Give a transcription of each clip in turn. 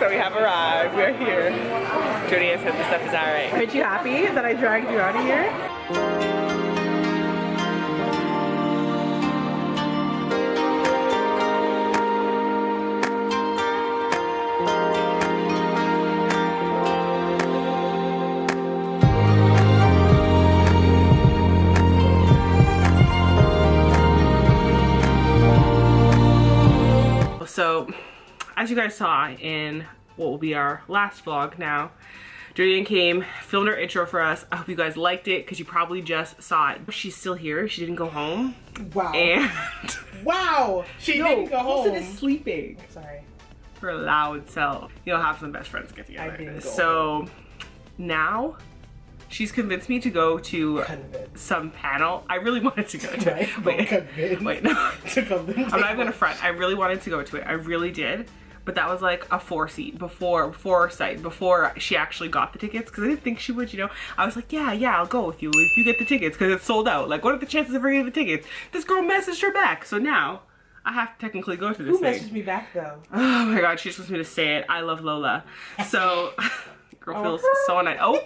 So we have arrived. We're here. Jody has said this stuff is alright. Aren't you happy that I dragged you out of here? So, as you guys saw in what will be our last vlog now, Jody came, filmed our intro for us. I hope you guys liked it because you probably just saw it. She's still here. She didn't go home. Wow. And wow. She didn't go home. Wilson is sleeping. Sorry. Her loud self. You'll have some best friends get together. I didn't go so now she's convinced me to go to some panel. I really wanted to go to it. Wait, no. I'm not gonna front. I really wanted to go to it. I really did. But that was like a foresight before she actually got the tickets, because I didn't think she would, you know. I was like, yeah, I'll go with you if you get the tickets, because it's sold out. Like, what are the chances of her getting the tickets? This girl messaged her back, so now I have to technically go to this thing. Who messaged me back though? Oh my god, she just wants me to say it. I love Lola. So, girl feels so nice. Oh,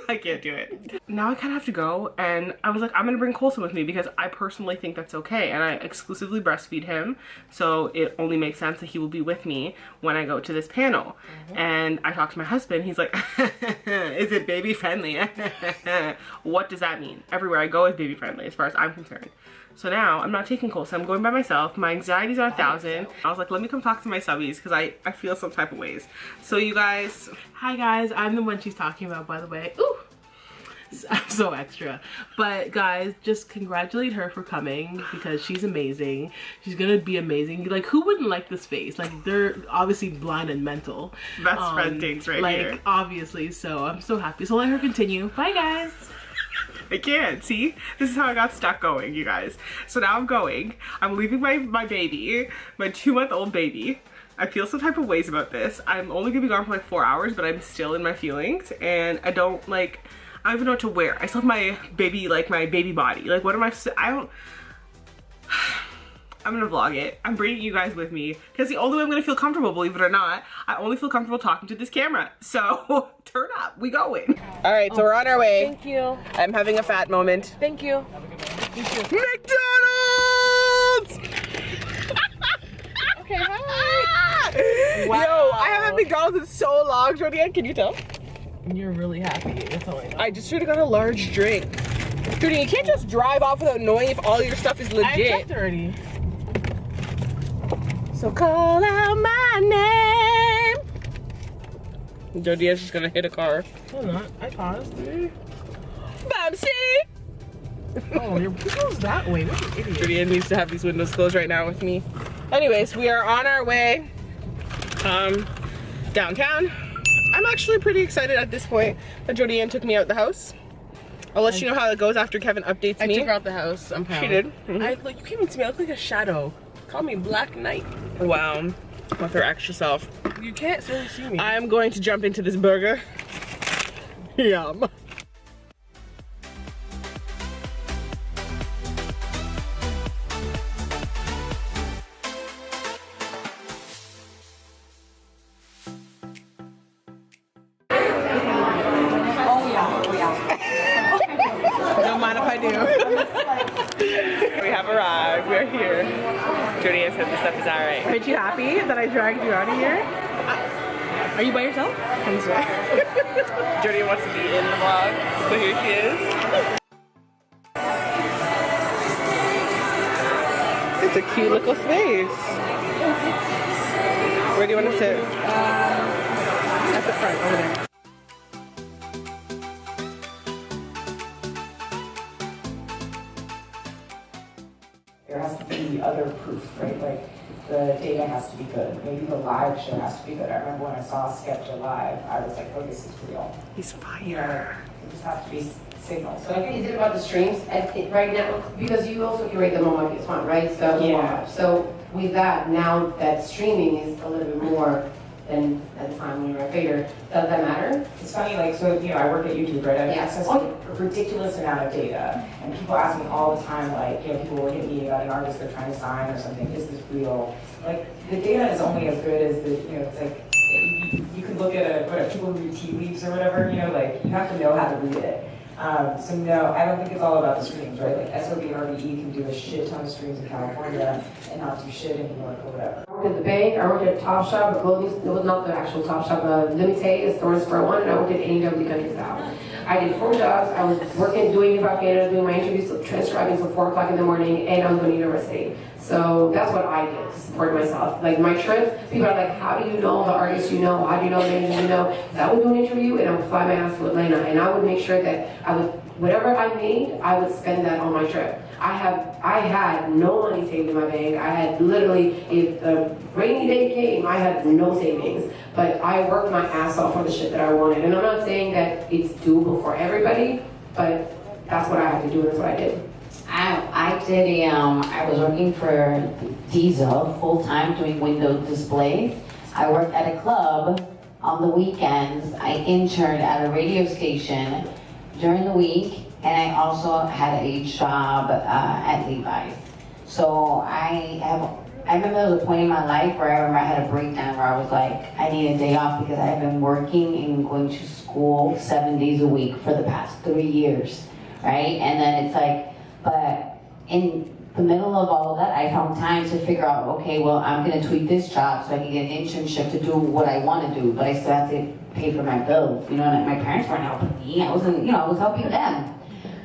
I can't do it. Now I kind of have to go, and I was like, I'm gonna bring Colson with me because I personally think that's okay, and I exclusively breastfeed him, so it only makes sense that he will be with me when I go to this panel. And I talked to my husband. He's like, is it baby friendly? What does that mean? Everywhere I go is baby friendly as far as I'm concerned. So now I'm not taking Colson. I'm going by myself. My anxiety's on 1,000. I was like, let me come talk to my subbies because I feel some type of ways. So you guys, hi guys, I'm the one she's talking about, by the way. Ooh, I'm so extra. But guys, just congratulate her for coming because she's amazing. She's gonna be amazing. Like, who wouldn't like this face? Like, they're obviously blind and mental. Best friend dates right here. Like, obviously. So I'm so happy. So let her continue. Bye guys. I can't, see? This is how I got stuck going, you guys. So now I'm going. I'm leaving my baby, my 2-month-old baby. I feel some type of ways about this. I'm only gonna be gone for like 4 hours, but I'm still in my feelings, and I don't even know what to wear. I still have my baby, like my baby body. Like, what am I'm gonna vlog it. I'm bringing you guys with me because the only way I'm gonna feel comfortable, believe it or not, I only feel comfortable talking to this camera. So turn up, we going. All right, so we're on our way. Thank you. I'm having a fat moment. Thank you. McDonald's! Okay, hi. Wow. Yo, I haven't had McDonald's in so long, Jody. Can you tell? You're really happy. That's all I know. I just should have got a large drink. Jody, you can't just drive off without knowing if all your stuff is legit. I checked already. So call out my name. Jody is just gonna hit a car. I'm not. I paused. Bumsy! Oh, your windows that way. What an idiot. Jody needs to have these windows closed right now with me. Anyways, we are on our way downtown. I'm actually pretty excited at this point that Jody Ann took me out the house. I'll let you know how it goes after Kevin updates me. I took her out the house. I'm proud. She did. You came into me. I look like a shadow. Call me Black Knight. Wow. With her extra self. You can't really see me. I'm going to jump into this burger. Yum. Don't mind if I do. We have arrived. We're here. Jody has said this stuff is alright. Aren't you happy that I dragged you out of here? Are you by yourself? I'm sorry. Jody wants to be in the vlog, so here she is. It's a cute little space. Where do you want to sit? At the front, over there. There has to be other proof, right? Like, the data has to be good. Maybe the live show has to be good. I remember when I saw Skepta live, I was like, oh, this is real. He's fire. It just has to be signal. So Is it about the streams right now? Because you also curate them on Market Fund, right? So, Yeah. So with that, now that streaming is a little bit more than at the time when you were a figure, does that matter? it's funny, like, so, you know, I work at YouTube, right? I have Yeah. access to a ridiculous amount of data. And people ask me all the time, like, you know, people will hit me about an artist they're trying to sign or something. Is this real? Like, the data is only as good as the, you know, it's like you could look at people who read tea leaves or whatever, you know, like you have to know how to read it. So no, I don't think it's all about the streams, right? Like SOB and RBE can do a shit ton of streams in California and not do shit in New York or whatever. I worked at the bank, I worked at Topshop, a clothing, it was not the actual Topshop, Limite, a store for one, and I worked at AEW Country Style. I did 4 jobs, I was working, doing about Canada, doing my interviews, transcribing until 4 o'clock in the morning, and I was going to university. So that's what I did to support myself. Like my trips, people are like, how do you know the artists you know? How do you know the managers you know? Because I would do an interview and I would fly my ass to Atlanta, and I would make sure that I would, whatever I made, I would spend that on my trip. I had no money saved in my bank. I had literally, if the rainy day came, I had no savings. But I worked my ass off for the shit that I wanted. And I'm not saying that it's doable for everybody, but that's what I had to do, and that's what I did. I was working for Diesel full-time doing window displays. I worked at a club on the weekends. I interned at a radio station during the week, and I also had a job at Levi's. So I remember there was a point in my life where I remember I had a breakdown where I was like, I need a day off because I have been working and going to school 7 days a week for the past 3 years, right? And then it's like, but in the middle of all of that, I found time to figure out, okay, well, I'm gonna tweak this job so I can get an internship to do what I wanna do, but I still have to pay for my bills. You know, and my parents weren't helping me, I was helping them.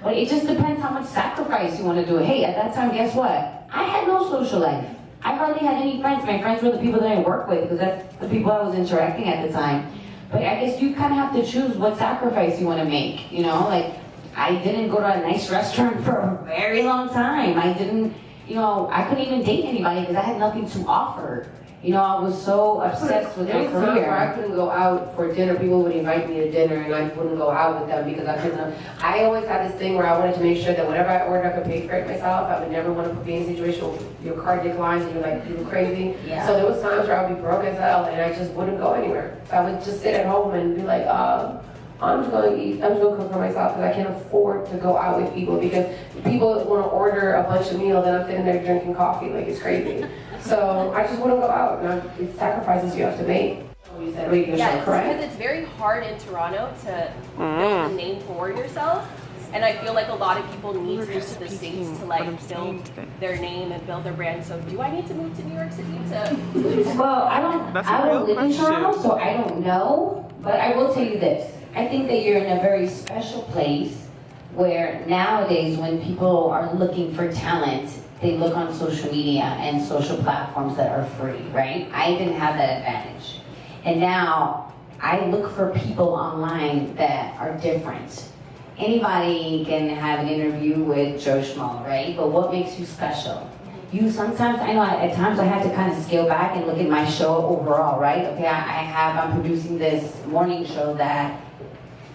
But it just depends how much sacrifice you wanna do. Hey, at that time, guess what? I had no social life. I hardly had any friends. My friends were the people that I worked with because that's the people I was interacting at the time. But I guess you kind of have to choose what sacrifice you wanna make, you know? Like, I didn't go to a nice restaurant for a very long time. I didn't, I couldn't even date anybody because I had nothing to offer. I was so obsessed with my career. I couldn't go out for dinner. People would invite me to dinner and I wouldn't go out with them because I couldn't. I always had this thing where I wanted to make sure that whatever I ordered, I could pay for it myself. I would never want to be in a situation where your card declines and you're like, you crazy. Yeah. So there was times where I would be broke as hell and I just wouldn't go anywhere. So I would just sit at home and be like, I'm just going to eat, I'm just going to cook for myself because I can't afford to go out with people because people want to order a bunch of meals and I'm sitting there drinking coffee like it's crazy. So I just wouldn't go out. And it's sacrifices you have to make. You said, wait, yeah, correct? Because it's very hard in Toronto to build a name for yourself. And I feel like a lot of people need to move to the States to like build their name and build their brand. So do I need to move to New York City to? Well, I don't live in Toronto, so I don't know. But I will tell you this. I think that you're in a very special place where nowadays when people are looking for talent, they look on social media and social platforms that are free, right? I didn't have that advantage. And now I look for people online that are different. Anybody can have an interview with Joe Schmo, right? But what makes you special? Sometimes, I know at times I had to kind of scale back and look at my show overall, right? Okay, I'm producing this morning show that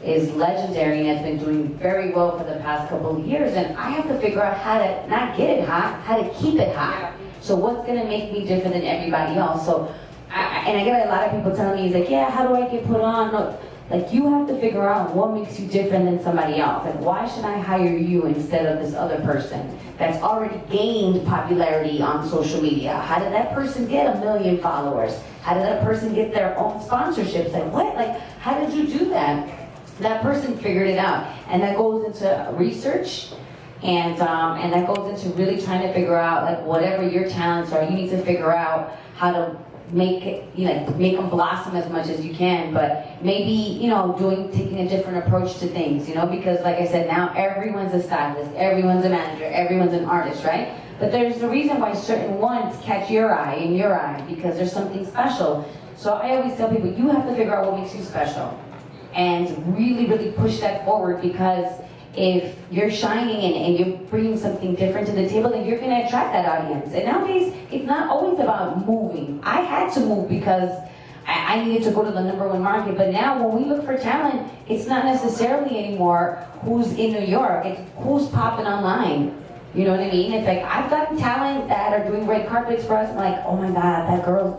is legendary and has been doing very well for the past couple of years, and I have to figure out how to not get it hot, how to keep it hot. Yeah. So what's gonna make me different than everybody else? So, I get a lot of people telling me, like, yeah, how do I get put on? No, like, you have to figure out what makes you different than somebody else. Like, why should I hire you instead of this other person that's already gained popularity on social media? How did that person get 1 million followers? How did that person get their own sponsorships? Like, what? Like, how did you do that? That person figured it out, and that goes into research, and that goes into really trying to figure out, like, whatever your talents are, you need to figure out how to make it, make them blossom as much as you can. But maybe taking a different approach to things, because like I said, now everyone's a stylist, everyone's a manager, everyone's an artist, right? But there's a reason why certain ones catch your eye because there's something special. So I always tell people, you have to figure out what makes you special. And really, really push that forward, because if you're shining and you're bringing something different to the table, then you're going to attract that audience. And nowadays, it's not always about moving. I had to move because I needed to go to the #1 market. But now when we look for talent, it's not necessarily anymore who's in New York. It's who's popping online. You know what I mean? It's like, I've gotten talent that are doing red carpets for us. I'm like, oh my God, that girl's,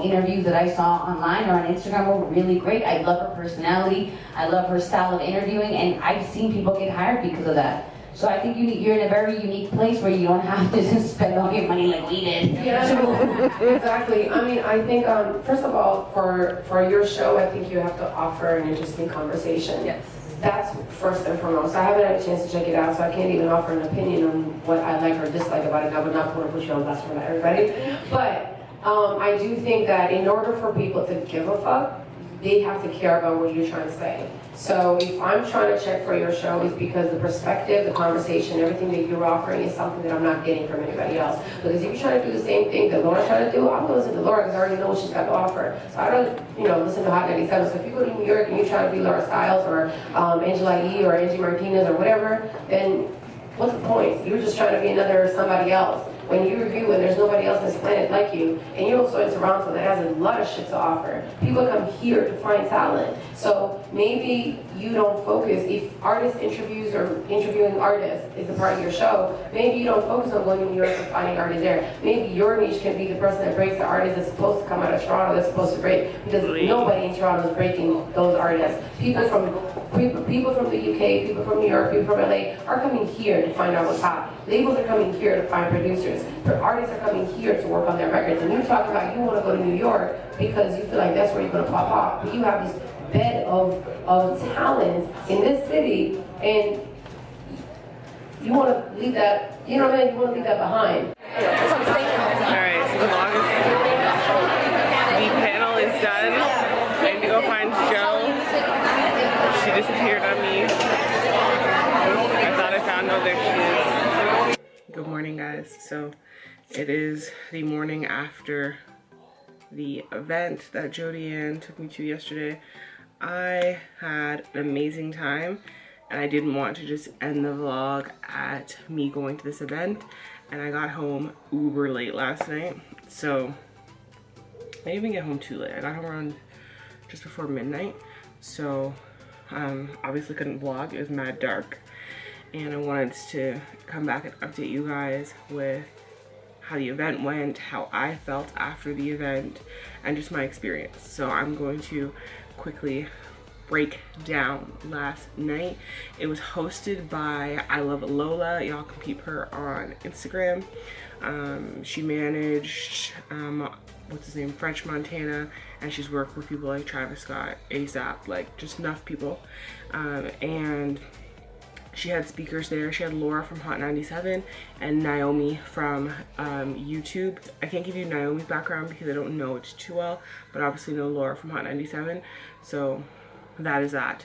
interviews that I saw online or on Instagram were really great. I love her personality. I love her style of interviewing. And I've seen people get hired because of that. So I think you're in a very unique place where you don't have to spend all your money like we did. Yeah, exactly. I mean, I think, first of all, for your show, I think you have to offer an interesting conversation. Yes. That's first and foremost. I haven't had a chance to check it out, so I can't even offer an opinion on what I like or dislike about it. I would not want to put you on blast for everybody. But I do think that in order for people to give a fuck, they have to care about what you're trying to say. So if I'm trying to check for your show, it's because the perspective, the conversation, everything that you're offering is something that I'm not getting from anybody else. Because if you're trying to do the same thing that Laura's trying to do, I'm going to listen to Laura because I already know what she's got to offer. So I don't, listen to Hot 97. So if you go to New York and you're trying to be Laura Stiles or Angela E or Angie Martinez or whatever, then what's the point? You're just trying to be another somebody else. When you review and there's nobody else on this planet like you, and you're also in Toronto that has a lot of shit to offer, people come here to find talent. So maybe you don't focus, if artist interviews or interviewing artists is a part of your show, maybe you don't focus on going to New York and finding artists there. Maybe your niche can be the person that breaks the artist that's supposed to come out of Toronto, that's supposed to break, because nobody in Toronto is breaking those artists. People from the UK, people from New York, people from LA are coming here to find out what's hot. Labels are coming here to find producers. Artists are coming here to work on their records. And you talk about you want to go to New York because you feel like that's where you're going to pop off. But you have this bed of talent in this city, and you want to leave that, you know what I mean? You want to leave that behind. Alright, so the longest, the panel is done. I need to go find Jo. She disappeared on me. I thought I found her, there she is. Good morning, guys. So it is the morning after the event that Jody Ann took me to yesterday. I had an amazing time, and I didn't want to just end the vlog at me going to this event, and I got home uber late last night. So I didn't even get home too late. I got home around just before midnight, so obviously couldn't vlog. It was mad dark, and I wanted to come back and update you guys with how the event went, how I felt after the event, and just my experience. So I'm going to quickly break down last night. It was hosted by I Love Lola. Y'all can peep her on Instagram. She managed what's his name, French Montana, and she's worked with people like Travis Scott, ASAP, like just enough people. And she had speakers there. She had Laura from Hot 97 and Naomi from YouTube. I can't give you Naomi's background because I don't know it too well, but obviously know Laura from Hot 97. So that is that.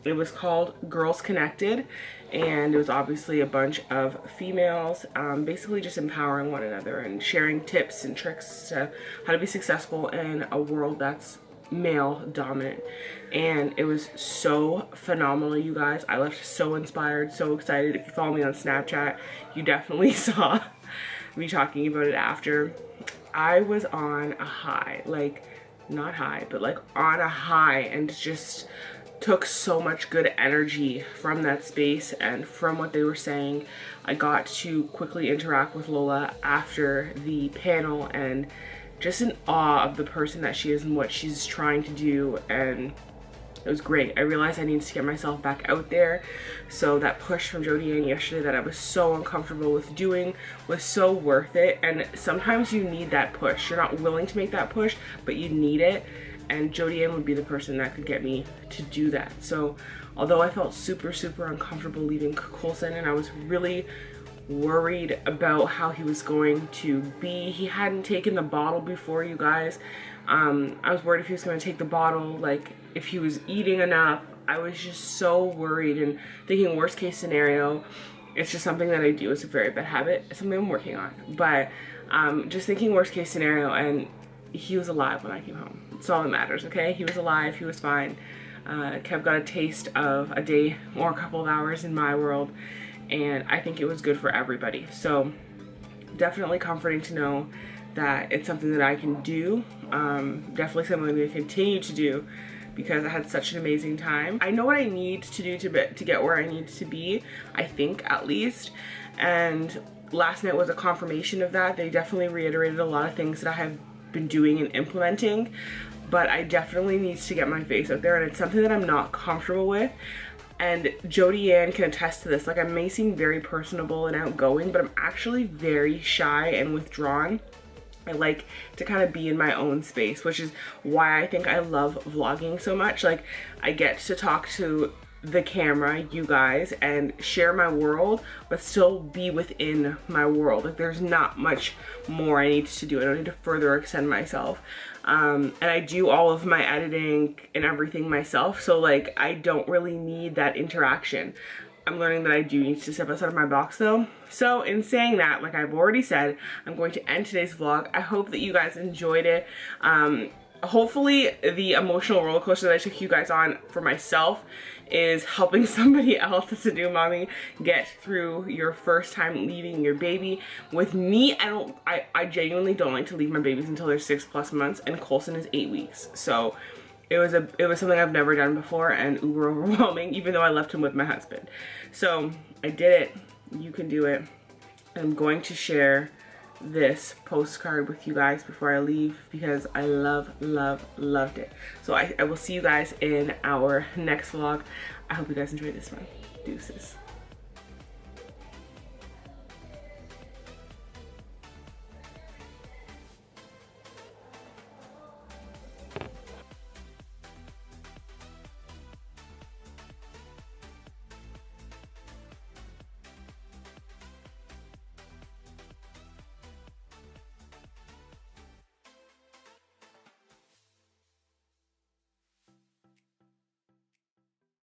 It was called Girls Connected, and it was obviously a bunch of females basically just empowering one another and sharing tips and tricks to how to be successful in a world that's male dominant. And it was so phenomenal, you guys. I left so inspired, so excited. If you follow me on Snapchat, you definitely saw me talking about it after. I was on a high, like not high, but like on a high, and just took so much good energy from that space and from what they were saying. I got to quickly interact with Lola after the panel, and just in awe of the person that she is and what she's trying to do, and it was great. I realized I needed to get myself back out there, so that push from Jody Ann yesterday that I was so uncomfortable with doing was so worth it. And sometimes you need that push. You're not willing to make that push, but you need it, and Jody Ann would be the person that could get me to do that. So although I felt super uncomfortable leaving Colson, and I was really worried about how he was going to be. He hadn't taken the bottle before, you guys. I was worried if he was going to take the bottle, like if he was eating enough. I was just so worried and thinking worst case scenario. It's just something that I do. It's a very bad habit. It's something I'm working on. But just thinking worst case scenario, and he was alive when I came home. That's all that matters, okay? He was alive. He was fine. Kev got a taste of a day or a couple of hours in my world, and I think it was good for everybody. So definitely comforting to know that it's something that I can do. Definitely something to continue to do, because I had such an amazing time. I know what I need to do to get where I need to be, I think, at least. And last night was a confirmation of that. They definitely reiterated a lot of things that I have been doing and implementing, but I definitely need to get my face out there, and it's something that I'm not comfortable with. And Jody Ann can attest to this. Like, I may seem very personable and outgoing, but I'm actually very shy and withdrawn. I like to kind of be in my own space, which is why I think I love vlogging so much. Like, I get to talk to the camera, you guys, and share my world, but still be within my world. Like, there's not much more I need to do. I don't need to further extend myself. And I do all of my editing and everything myself, so like I don't really need that interaction. I'm learning that I do need to step outside of my box though. So in saying that, like I've already said, I'm going to end today's vlog. I hope that you guys enjoyed it. Hopefully the emotional roller coaster that I took you guys on for myself is helping somebody else that's a new mommy get through your first time leaving your baby. With me, I genuinely don't like to leave my babies until they're 6+ months, and Colson is 8 weeks. So it was something I've never done before and uber overwhelming, even though I left him with my husband. So I did it. You can do it. I'm going to share this postcard with you guys before I leave because I loved it. So I will see you guys in our next vlog. I hope you guys enjoyed this one. Deuces.